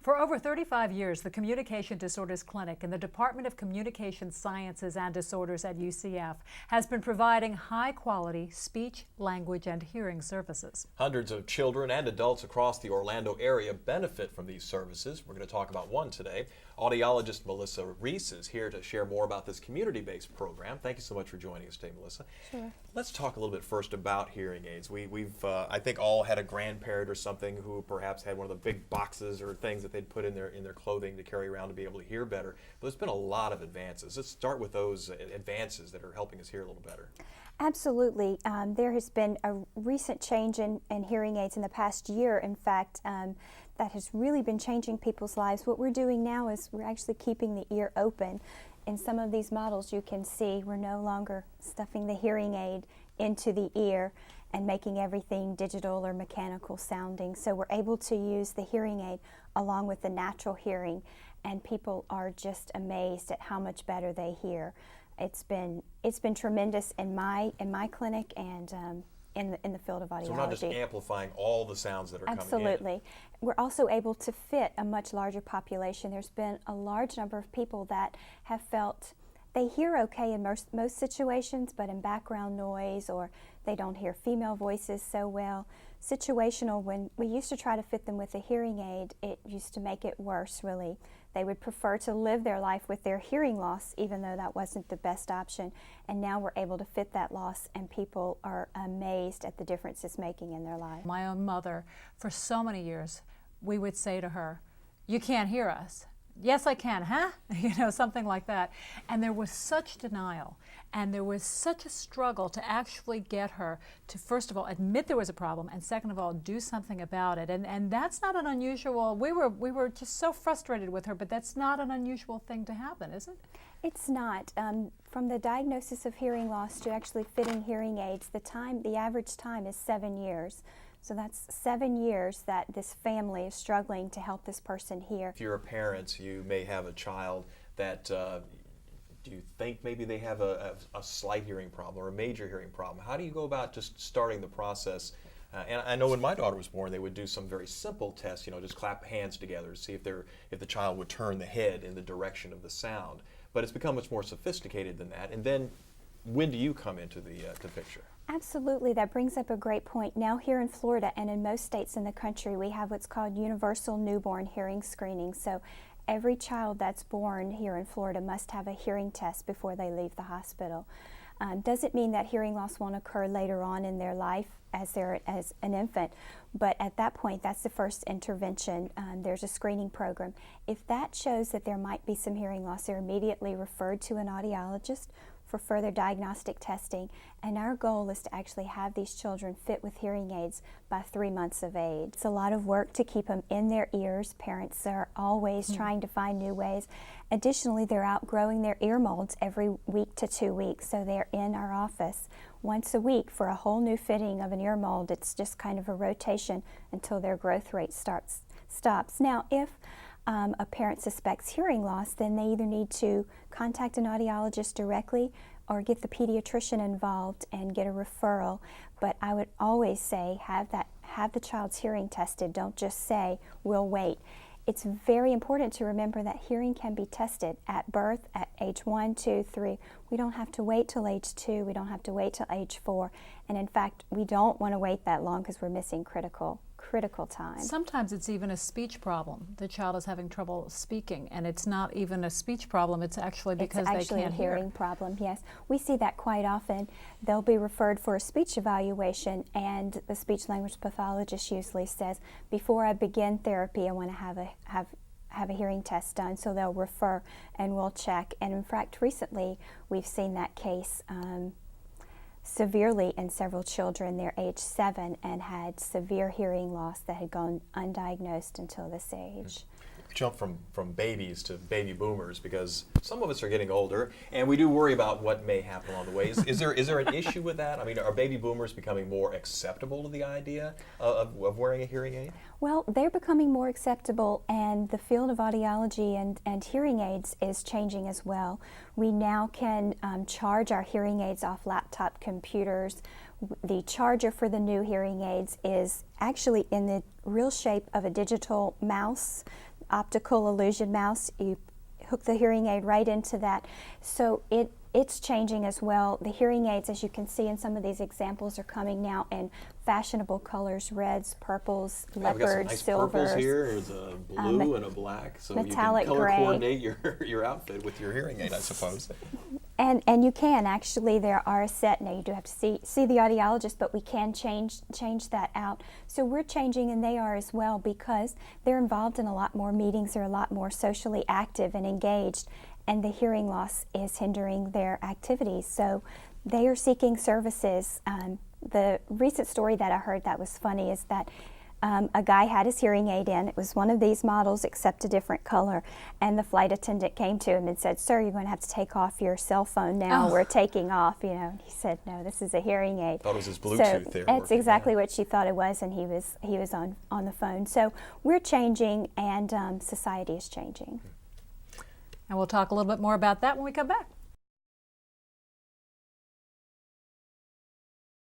For over 35 years, the Communication Disorders Clinic in the Department of Communication Sciences and Disorders at UCF has been providing high-quality speech, language, and hearing services. Hundreds of children and adults across the Orlando area benefit from these services. We're going to talk about one today. Audiologist Melissa Riess is here to share more about this community-based program. Thank you so much for joining us today, Melissa. Sure. Let's talk a little bit first about hearing aids. We've I think all had a grandparent or something who perhaps had one of the big boxes or things that they'd put in their clothing to carry around to be able to hear better. But there's been a lot of advances. Let's start with those advances that are helping us hear a little better. Absolutely. There has been a recent change in hearing aids in the past year, in fact, that has really been changing people's lives. What we're doing now is we're actually keeping the ear open. In some of these models you can see we're no longer stuffing the hearing aid into the ear and making everything digital or mechanical sounding. So we're able to use the hearing aid along with the natural hearing, and people are just amazed at how much better they hear. It's been tremendous in my clinic and in the field of audiology. So we're not just amplifying all the sounds that are coming in. Absolutely. We're also able to fit a much larger population. There's been a large number of people that have felt they hear okay in most situations, but in background noise, or they don't hear female voices so well. Situational, when we used to try to fit them with a hearing aid, it used to make it worse, really. They would prefer to live their life with their hearing loss, even though that wasn't the best option. And now we're able to fit that loss, and people are amazed at the difference it's making in their life. My own mother, for so many years, we would say to her, "You can't hear us." "Yes, I can," huh? Something like that. And there was such denial, and there was such a struggle to actually get her to, first of all, admit there was a problem, and second of all, do something about it. And that's not an unusual, we were just so frustrated with her, but that's not an unusual thing to happen, is it? It's not. From the diagnosis of hearing loss to actually fitting hearing aids, the average time is 7 years. So that's 7 years that this family is struggling to help this person hear. If you're a parent, you may have a child that, do you think maybe they have a slight hearing problem or a major hearing problem? How do you go about just starting the process? And I know when my daughter was born, they would do some very simple tests, just clap hands together to see if the child would turn the head in the direction of the sound. But it's become much more sophisticated than that. And then when do you come into the picture? Absolutely, that brings up a great point. Now here in Florida and in most states in the country, we have what's called universal newborn hearing screening. So every child that's born here in Florida must have a hearing test before they leave the hospital. Doesn't mean that hearing loss won't occur later on in their life as an infant, but at that point, that's the first intervention. There's a screening program. If that shows that there might be some hearing loss, they're immediately referred to an audiologist for further diagnostic testing, and our goal is to actually have these children fit with hearing aids by 3 months of age. It's a lot of work to keep them in their ears. Parents are always trying to find new ways. Additionally, they're outgrowing their ear molds every week to 2 weeks, so they're in our office once a week for a whole new fitting of an ear mold. It's just kind of a rotation until their growth rate stops. Now, if a parent suspects hearing loss, then they either need to contact an audiologist directly or get the pediatrician involved and get a referral. But I would always say have the child's hearing tested. Don't just say, "We'll wait." It's very important to remember that hearing can be tested at birth, at age 1, 2, 3. We don't have to wait till age 2. We don't have to wait till age 4. And in fact, we don't want to wait that long because we're missing critical time. Sometimes it's even a speech problem. The child is having trouble speaking, and it's not even a speech problem. It's actually because they can't hear. It's actually a hearing problem, yes. We see that quite often. They'll be referred for a speech evaluation, and the speech language pathologist usually says, "Before I begin therapy, I want to have a hearing test done." So they'll refer, and we'll check. And in fact, recently we've seen that case severely in several children. They're age 7 and had severe hearing loss that had gone undiagnosed until this age. Jump from babies to baby boomers, because some of us are getting older and we do worry about what may happen along the way. Is there an issue with that? I mean, are baby boomers becoming more acceptable to the idea of wearing a hearing aid? Well, they're becoming more acceptable, and the field of audiology and hearing aids is changing as well. We now can charge our hearing aids off laptop computers. The charger for the new hearing aids is actually in the real shape of a digital mouse. optical illusion mouse. You hook the hearing aid right into that. So it's changing as well. The hearing aids, as you can see in some of these examples, are coming now in fashionable colors: reds, purples, Yeah, we've got some leopards, nice silvers. purples here. There's a blue and a black, so you metallic can color gray. coordinate your outfit with your hearing aid, I suppose. And you can actually, there are a set, now you do have to see the audiologist, but we can change that out. So we're changing, and they are as well, because they're involved in a lot more meetings, they're a lot more socially active and engaged, and the hearing loss is hindering their activities. So they are seeking services. The recent story that I heard that was funny is that a guy had his hearing aid in. It was one of these models except a different color. And the flight attendant came to him and said, "Sir, you're going to have to take off your cell phone now. Oh. We're taking off." You know, and he said, "No, this is a hearing aid." Thought it was his Bluetooth So there. that's working, exactly yeah. what she thought it was, and he was on the phone. So we're changing, and society is changing. And we'll talk a little bit more about that when we come back.